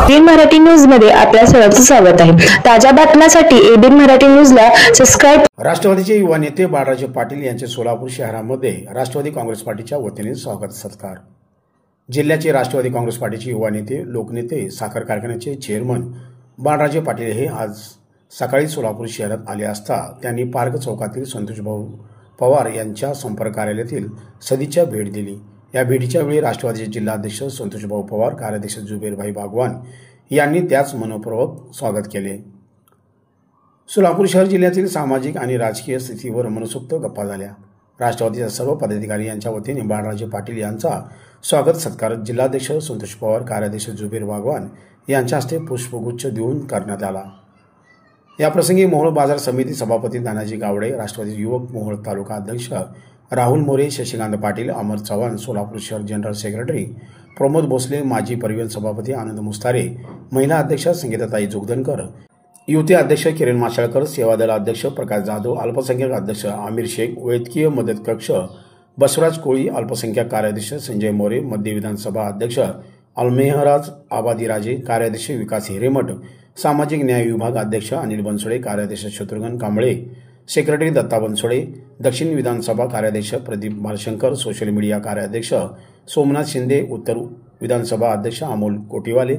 ABN Marathi news मध्ये आपल्या सर्वांचं स्वागत आहे। ताज्या बातम्यांसाठी एबीएन मराठी न्यूजला सबस्क्राइब। राष्ट्रवादीचे युवा नेते बाळराजे पाटील यांचे सोलापूर शहरामध्ये राष्ट्रवादी काँग्रेस पार्टीच्या वतीने स्वागत सत्कार। जिल्ह्याचे राष्ट्रवादी काँग्रेस पार्टीचे युवा नेते लोकनेते साखर कारखान्याचे चेअरमन बाळराजे पाटील हे आज सकाळी सोलापूर शहरात आले असता त्यांनी पार्क चौकातील संतोषभाऊ पवार यांच्या संपर्क कार्यालयातील सदिच्छा भेट दिली। या भेटीच्या वेळी राष्ट्रवादीचे जिल्हाध्यक्ष संतोषभाऊ पवार, कार्याध्यक्ष जुबेरभाई बागवान यांनी त्याच मनपूर्वक स्वागत केले। सोलापूर शहर जिल्ह्यातील सामाजिक आणि राजकीय स्थितीवर मनसोक्त गप्पा झाल्या। राष्ट्रवादीच्या सर्व पदाधिकारी यांच्या वतीने बाळराजे पाटील यांचा स्वागत सत्कार जिल्हाध्यक्ष संतोष पवार, कार्याध्यक्ष जुबेर बागवान यांच्या हस्ते पुष्पगुच्छ देऊन करण्यात आला। या प्रसंगी मोहोळ बाजार समिती सभापती दानाजी गावडे, राष्ट्रवादी युवक मोहोळ तालुका अध्यक्ष राहुल मोरे, शशिकांत पाटील, अमर चव्हाण, सोलापूर शहर जनरल सेक्रेटरी प्रमोद भोसले, माजी परिवहन सभापती आनंद मुस्तारे, महिला अध्यक्ष संगीताताई जोगदनकर, युवती अध्यक्ष किरण माशाळकर, सेवादल अध्यक्ष प्रकाश जाधव, अल्पसंख्याक अध्यक्ष आमिर शेख, वैद्यकीय मदत कक्ष बसवराज कोळी, अल्पसंख्याक कार्याध्यक्ष संजय मोरे, मध्य विधानसभा अध्यक्ष अलमेहराज आबादीराजे, कार्याध्यक्ष विकास हिरेमठ, सामाजिक न्याय विभाग अध्यक्ष अनिल बनसोडे, कार्याध्यक्ष शत्रुघ्न कांबळे, सेक्रेटरी दत्ता बनसोडे, दक्षिण विधानसभा कार्याध्यक्ष प्रदीप मालशंकर, सोशल मीडिया कार्याध्यक्ष सोमनाथ शिंदे, उत्तर विधानसभा अध्यक्ष अमोल कोटीवाले,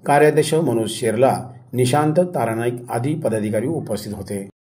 कार्याध्यक्ष मनोज शेरला, निशांत तारानाईक आदी पदाधिकारी उपस्थित होते।